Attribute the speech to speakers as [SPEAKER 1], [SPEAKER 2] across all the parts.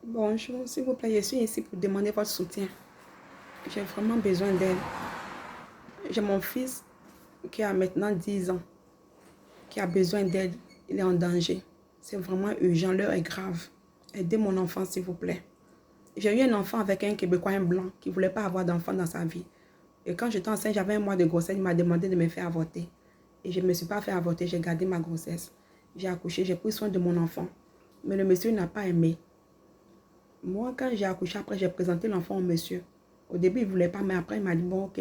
[SPEAKER 1] Bonjour, s'il vous plaît, je suis ici pour demander votre soutien. J'ai vraiment besoin d'aide. J'ai mon fils qui a maintenant 10 ans, qui a besoin d'aide. Il est en danger. C'est vraiment urgent, l'heure est grave. Aidez mon enfant, s'il vous plaît. J'ai eu un enfant avec un Québécois, un blanc, qui ne voulait pas avoir d'enfant dans sa vie. Et quand j'étais enceinte, j'avais un mois de grossesse, il m'a demandé de me faire avorter. Et je ne me suis pas fait avorter, j'ai gardé ma grossesse. J'ai accouché, j'ai pris soin de mon enfant. Mais le monsieur n'a pas aimé. Moi, quand j'ai accouché, après, j'ai présenté l'enfant au monsieur. Au début, il ne voulait pas, mais après, il m'a dit, bon, ok,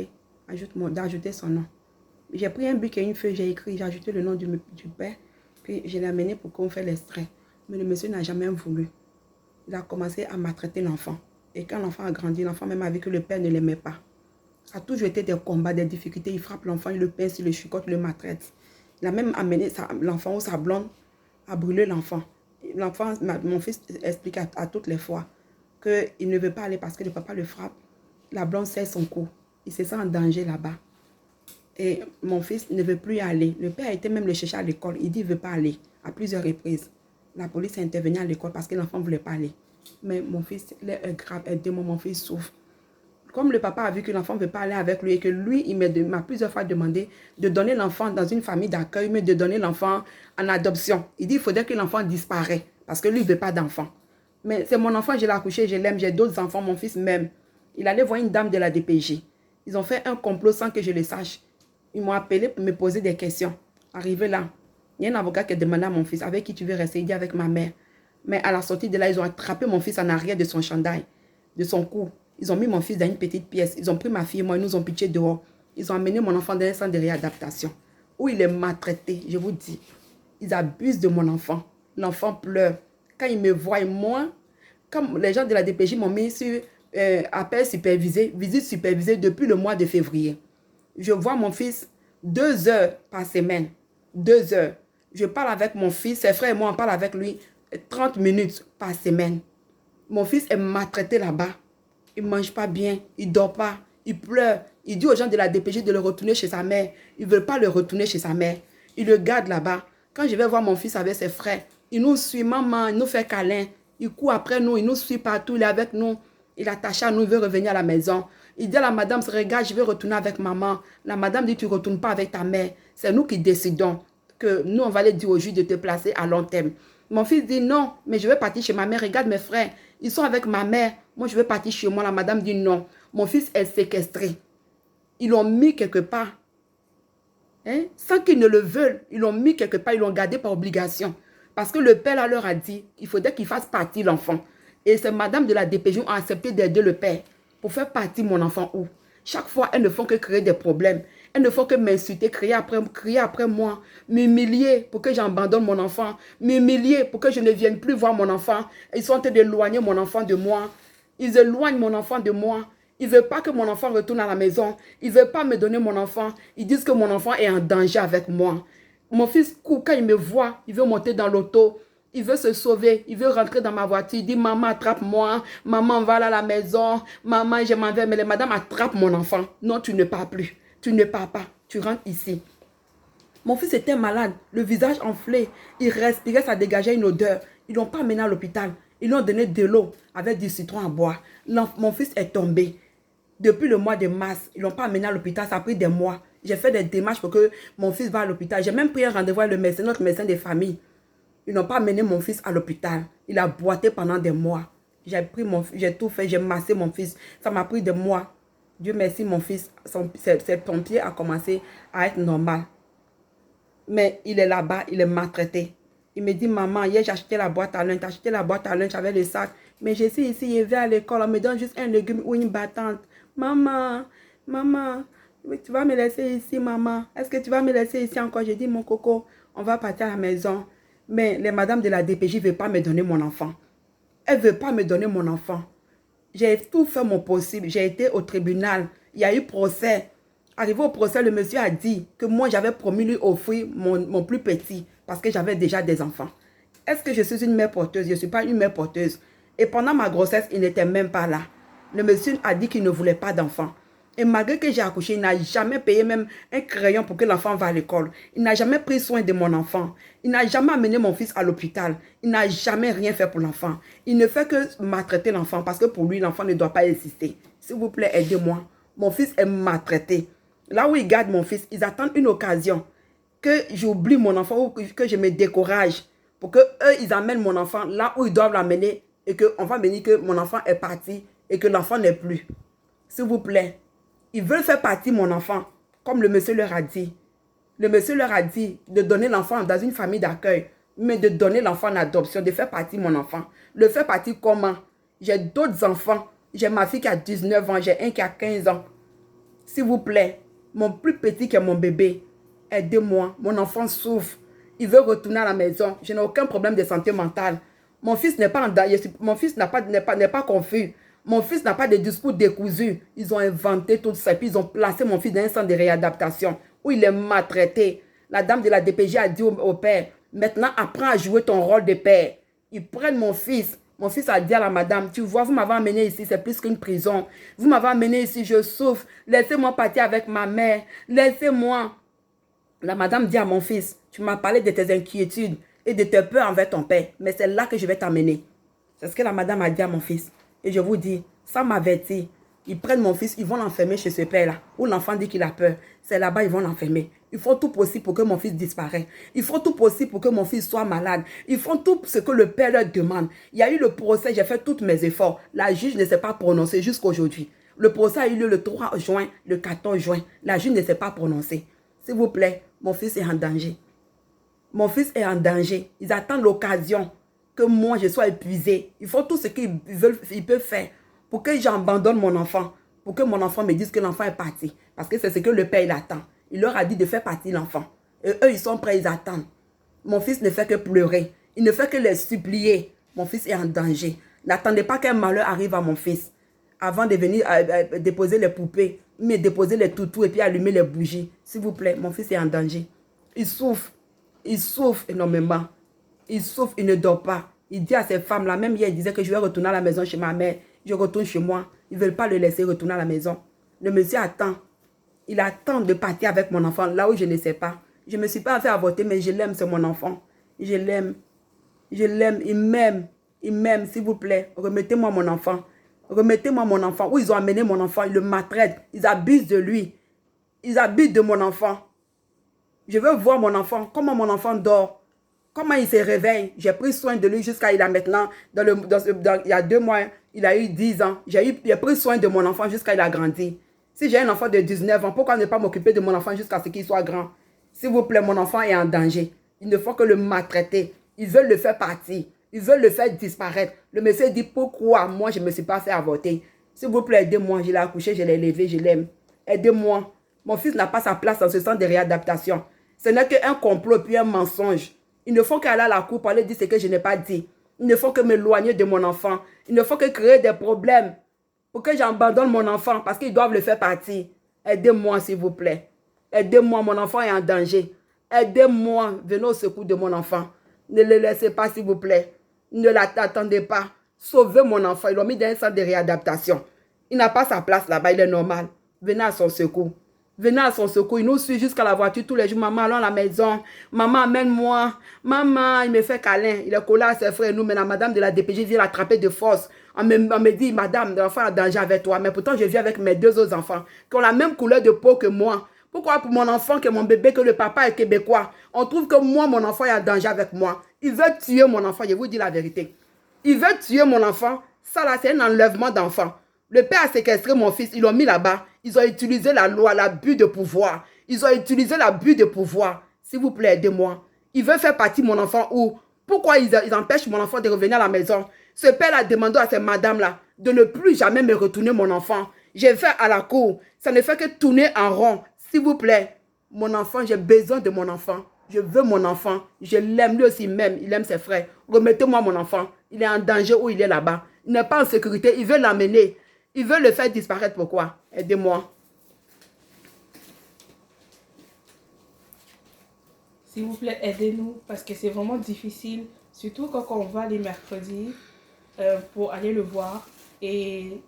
[SPEAKER 1] d'ajouter son nom. J'ai pris un bic et une feuille, j'ai écrit, j'ai ajouté le nom du père, puis je l'ai amené pour qu'on fasse l'extrait. Mais le monsieur n'a jamais voulu. Il a commencé à maltraiter l'enfant. Et quand l'enfant a grandi, l'enfant même a vu que le père ne l'aimait pas. Ça a toujours été des combats, des difficultés. Il frappe l'enfant, il le pince, il le chicote, il le maltraite. Il a même amené l'enfant ou sa blonde à brûler l'enfant. L'enfant, mon fils explique à toutes les fois qu'il ne veut pas aller parce que le papa le frappe. La blonde serre son cou. Il se sent en danger là-bas. Et mon fils ne veut plus y aller. Le père a été même le chercher à l'école. Il dit qu'il ne veut pas aller à plusieurs reprises. La police est intervenue à l'école parce que l'enfant ne voulait pas aller. Mais mon fils, il est grave. Aidez-moi, mon fils souffre. Comme le papa a vu que l'enfant ne veut pas aller avec lui et que lui, il m'a plusieurs fois demandé de donner l'enfant dans une famille d'accueil, mais de donner l'enfant en adoption. Il dit qu'il faudrait que l'enfant disparaisse parce que lui, il ne veut pas d'enfant. Mais c'est mon enfant, je l'ai accouché, je l'aime, j'ai d'autres enfants, mon fils même. Il allait voir une dame de la DPJ. Ils ont fait un complot sans que je le sache. Ils m'ont appelé pour me poser des questions. Arrivé là, il y a un avocat qui a demandé à mon fils, avec qui tu veux rester? Il dit avec ma mère. Mais à la sortie de là, ils ont attrapé mon fils en arrière de son chandail, de son cou. Ils ont mis mon fils dans une petite pièce. Ils ont pris ma fille et moi, ils nous ont pitché dehors. Ils ont amené mon enfant dans un centre de réadaptation où il est maltraité, je vous dis. Ils abusent de mon enfant. L'enfant pleure. Quand il me voit, moi, comme les gens de la DPJ m'ont mis sur appel supervisé, visite supervisée depuis le mois de février. Je vois mon fils 2 heures par semaine. 2 heures. Je parle avec mon fils, ses frères et moi, on parle avec lui 30 minutes par semaine. Mon fils est maltraité là-bas. Il ne mange pas bien, il ne dort pas, il pleure. Il dit aux gens de la DPJ de le retourner chez sa mère. Ils ne veulent pas le retourner chez sa mère. Il le garde là-bas. Quand je vais voir mon fils avec ses frères, il nous suit, maman, il nous fait câlin. Il court après nous, il nous suit partout, il est avec nous. Il est attaché à nous, il veut revenir à la maison. Il dit à la madame, regarde, je vais retourner avec maman. La madame dit, tu ne retournes pas avec ta mère. C'est nous qui décidons que nous, on va aller dire au juge de te placer à long terme. Mon fils dit, non, mais je vais partir chez ma mère. Regarde mes frères, ils sont avec ma mère. Moi, je vais partir chez moi. La madame dit, non. Mon fils est séquestré. Ils l'ont mis quelque part. Hein? Sans qu'ils ne le veulent, ils l'ont mis quelque part, ils l'ont gardé par obligation. Parce que le père là, leur a dit qu'il faudrait qu'il fasse partir l'enfant. Et c'est madame de la DPJ a accepté d'aider le père pour faire partir mon enfant où? Chaque fois, elles ne font que créer des problèmes. Elles ne font que m'insulter, crier après moi, m'humilier pour que j'abandonne mon enfant, m'humilier pour que je ne vienne plus voir mon enfant. Ils sont en train d'éloigner mon enfant de moi. Ils éloignent mon enfant de moi. Ils ne veulent pas que mon enfant retourne à la maison. Ils ne veulent pas me donner mon enfant. Ils disent que mon enfant est en danger avec moi. Mon fils court, quand il me voit, il veut monter dans l'auto. Il veut se sauver. Il veut rentrer dans ma voiture. Il dit, maman, attrape-moi. Maman, va à la maison. Maman, je m'en vais. Mais les madames attrapent mon enfant. Non, tu ne pars plus. Tu ne pars pas. Tu rentres ici. Mon fils était malade. Le visage enflé. Il respirait, ça dégageait une odeur. Ils ne l'ont pas amené à l'hôpital. Ils lui ont donné de l'eau avec du citron à boire. Mon fils est tombé. Depuis le mois de mars, ils ne l'ont pas amené à l'hôpital. Ça a pris des mois. J'ai fait des démarches pour que mon fils va à l'hôpital. J'ai même pris un rendez-vous avec le médecin, notre médecin de famille. Ils n'ont pas amené mon fils à l'hôpital. Il a boité pendant des mois. J'ai tout fait, j'ai massé mon fils. Ça m'a pris des mois. Dieu merci, mon fils, ses pompiers a commencé à être normal. Mais il est là-bas, il est maltraité. Il me dit, maman, hier j'ai acheté la boîte à lunch, j'ai acheté la boîte à lunch avec le sac. Mais je suis ici, je vais à l'école, on me donne juste un légume ou une battante. Maman, maman, tu vas me laisser ici, maman. Est-ce que tu vas me laisser ici encore? J'ai dit, mon coco, on va partir à la maison. Mais les madames de la DPJ ne veulent pas me donner mon enfant. Elle ne veut pas me donner mon enfant. J'ai tout fait mon possible. J'ai été au tribunal. Il y a eu procès. Arrivé au procès, le monsieur a dit que moi, j'avais promis lui offrir mon plus petit parce que j'avais déjà des enfants. Est-ce que je suis une mère porteuse? Je ne suis pas une mère porteuse. Et pendant ma grossesse, il n'était même pas là. Le monsieur a dit qu'il ne voulait pas d'enfant. Et malgré que j'ai accouché, il n'a jamais payé même un crayon pour que l'enfant va à l'école. Il n'a jamais pris soin de mon enfant. Il n'a jamais amené mon fils à l'hôpital. Il n'a jamais rien fait pour l'enfant. Il ne fait que maltraiter l'enfant parce que pour lui, l'enfant ne doit pas exister. S'il vous plaît, aidez-moi. Mon fils est maltraité. Là où ils gardent mon fils, ils attendent une occasion que j'oublie mon enfant ou que je me décourage pour que eux ils amènent mon enfant là où ils doivent l'amener et qu'on va me dire que mon enfant est parti et que l'enfant n'est plus. S'il vous plaît. Ils veulent faire partir mon enfant, comme le monsieur leur a dit. Le monsieur leur a dit de donner l'enfant dans une famille d'accueil, mais de donner l'enfant en adoption, de faire partir mon enfant. Le faire partir comment? J'ai d'autres enfants. J'ai ma fille qui a 19 ans, j'ai un qui a 15 ans. S'il vous plaît, mon plus petit qui est mon bébé, aidez-moi. Mon enfant souffre. Il veut retourner à la maison. Je n'ai aucun problème de santé mentale. Mon fils n'est pas en danger. Mon fils n'est pas confus. Mon fils n'a pas de discours décousus. Ils ont inventé tout ça. Puis ils ont placé mon fils dans un centre de réadaptation où il est maltraité. La dame de la DPJ a dit au père, maintenant apprends à jouer ton rôle de père. Ils prennent mon fils. Mon fils a dit à la madame, tu vois, vous m'avez amené ici, c'est plus qu'une prison. Vous m'avez amené ici, je souffre. Laissez-moi partir avec ma mère. Laissez-moi. La madame dit à mon fils, tu m'as parlé de tes inquiétudes et de tes peurs envers ton père, mais c'est là que je vais t'amener. C'est ce que la madame a dit à mon fils. Et je vous dis, ça m'avertit. Ils prennent mon fils, ils vont l'enfermer chez ce père-là, où l'enfant dit qu'il a peur. C'est là-bas, ils vont l'enfermer. Ils font tout possible pour que mon fils disparaisse. Ils font tout possible pour que mon fils soit malade. Ils font tout ce que le père leur demande. Il y a eu le procès, j'ai fait tous mes efforts. La juge ne s'est pas prononcée jusqu'à aujourd'hui. Le procès a eu lieu le 3 juin, le 14 juin. La juge ne s'est pas prononcée. S'il vous plaît, mon fils est en danger. Mon fils est en danger. Ils attendent l'occasion que moi, je sois épuisé. Ils font tout ce qu'ils peuvent faire pour que j'abandonne mon enfant. Pour que mon enfant me dise que l'enfant est parti. Parce que c'est ce que le père, il attend. Il leur a dit de faire partir l'enfant. Et eux, ils sont prêts, ils attendent. Mon fils ne fait que pleurer. Il ne fait que les supplier. Mon fils est en danger. N'attendez pas qu'un malheur arrive à mon fils. Avant de venir déposer les poupées, mais déposer les toutous et puis allumer les bougies. S'il vous plaît, mon fils est en danger. Il souffre. Il souffre énormément. Il souffre, il ne dort pas. Il dit à ces femmes-là, même hier, il disait que je vais retourner à la maison chez ma mère. Je retourne chez moi. Ils ne veulent pas le laisser retourner à la maison. Le monsieur attend. Il attend de partir avec mon enfant, là où je ne sais pas. Je ne me suis pas fait avorter, mais je l'aime, c'est mon enfant. Je l'aime. Je l'aime, il m'aime. Il m'aime, s'il vous plaît. Remettez-moi mon enfant. Remettez-moi mon enfant. Où ils ont amené mon enfant, ils le maltraitent. Ils abusent de lui. Ils abusent de mon enfant. Je veux voir mon enfant. Comment mon enfant dort. Comment il se réveille. J'ai pris soin de lui jusqu'à il a maintenant, il y a 2 mois, il a eu 10 ans. J'ai pris soin de mon enfant jusqu'à il a grandi. Si j'ai un enfant de 19 ans, pourquoi ne pas m'occuper de mon enfant jusqu'à ce qu'il soit grand? S'il vous plaît, mon enfant est en danger. Il ne faut que le maltraiter. Ils veulent le faire partir. Ils veulent le faire disparaître. Le monsieur dit, pourquoi moi je ne me suis pas fait avorter? S'il vous plaît, aidez-moi. Je l'ai accouché, je l'ai élevé, je l'aime. Aidez-moi. Mon fils n'a pas sa place dans ce centre de réadaptation. Ce n'est qu'un complot puis un mensonge. Il ne faut qu'aller à la cour pour aller dire ce que je n'ai pas dit. Il ne faut que m'éloigner de mon enfant. Il ne faut que créer des problèmes pour que j'abandonne mon enfant parce qu'ils doivent le faire partir. Aidez-moi, s'il vous plaît. Aidez-moi, mon enfant est en danger. Aidez-moi, venez au secours de mon enfant. Ne le laissez pas, s'il vous plaît. Ne l'attendez pas. Sauvez mon enfant. Ils l'ont mis dans un centre de réadaptation. Il n'a pas sa place là-bas, il est normal. Venez à son secours. Venez à son secours. Il nous suit jusqu'à la voiture tous les jours. Maman, allons à la maison. Maman, amène-moi. Maman, il me fait câlin. Il est collé à ses frères. Nous, mais la madame de la DPJ vient l'attraper de force. On me dit, madame, l'enfant est en danger avec toi. Mais pourtant, je vis avec mes 2 autres enfants qui ont la même couleur de peau que moi. Pourquoi pour mon enfant, que mon bébé, que le papa est québécois, on trouve que moi, mon enfant est en danger avec moi. Il veut tuer mon enfant, je vous dis la vérité. Il veut tuer mon enfant. Ça là, c'est un enlèvement d'enfant. Le père a séquestré mon fils, ils l'ont mis là-bas. Ils ont utilisé la loi, l'abus de pouvoir. Ils ont utilisé l'abus de pouvoir. S'il vous plaît, aidez-moi. Ils veulent faire partie de mon enfant où? Pourquoi ils empêchent mon enfant de revenir à la maison? Ce père a demandé à cette madame-là de ne plus jamais me retourner mon enfant. J'ai fait à la cour. Ça ne fait que tourner en rond. S'il vous plaît, mon enfant, j'ai besoin de mon enfant. Je veux mon enfant. Je l'aime, lui aussi même. Il aime ses frères. Remettez-moi mon enfant. Il est en danger où il est là-bas. Il n'est pas en sécurité. Il veut l'amener. Il veut le faire disparaître. Pourquoi? Aidez-moi.
[SPEAKER 2] S'il vous plaît, aidez-nous parce que c'est vraiment difficile. Surtout quand on va les mercredis pour aller le voir. Et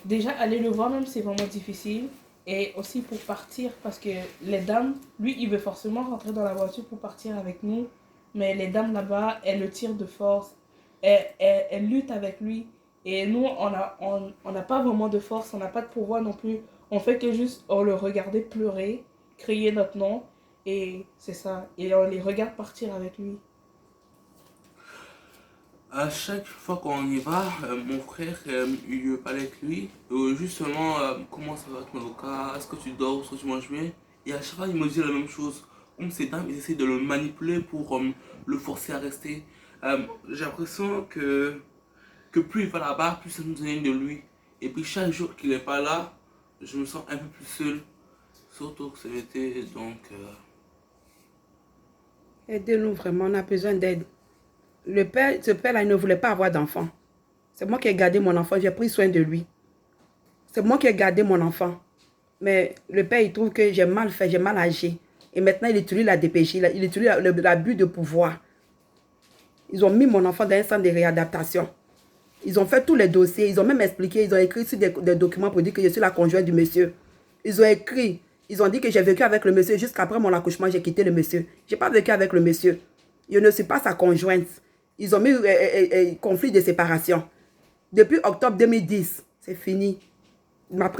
[SPEAKER 2] Déjà, aller le voir même, c'est vraiment difficile. Et aussi pour partir, parce que les dames, lui, il veut forcément rentrer dans la voiture pour partir avec nous. Mais les dames là-bas, elles le tirent de force. Elles luttent avec lui. Et nous, on n'a pas vraiment de force, on n'a pas de pouvoir non plus. On fait que juste on le regarder pleurer, crier notre nom. Et c'est ça. Et on les regarde partir avec lui.
[SPEAKER 3] À chaque fois qu'on y va, mon frère, il parle avec lui, justement, comment ça va ton avocat, est-ce que tu dors, est-ce que tu manges bien? Et à chaque fois, il me dit la même chose. Comme ces dames, ils essaient de le manipuler pour le forcer à rester. J'ai l'impression que plus il va là-bas, plus ça nous éloigne de lui. Et puis chaque jour qu'il n'est pas là, je me sens un peu plus seul. Surtout que c'est l'été, donc...
[SPEAKER 1] Aidez-nous vraiment, on a besoin d'aide. Le père, ce père-là, il ne voulait pas avoir d'enfant. C'est moi qui ai gardé mon enfant, j'ai pris soin de lui. C'est moi qui ai gardé mon enfant. Mais le père, il trouve que j'ai mal fait, j'ai mal agi. Et maintenant, il utilise la DPJ, il utilise l'abus de pouvoir. Ils ont mis mon enfant dans un centre de réadaptation. Ils ont fait tous les dossiers, ils ont même expliqué, ils ont écrit sur des documents pour dire que je suis la conjointe du monsieur. Ils ont écrit, ils ont dit que j'ai vécu avec le monsieur. Jusqu'après mon accouchement, j'ai quitté le monsieur. Je n'ai pas vécu avec le monsieur. Je ne suis pas sa conjointe. Ils ont mis conflit de séparation. Depuis octobre 2010, c'est fini.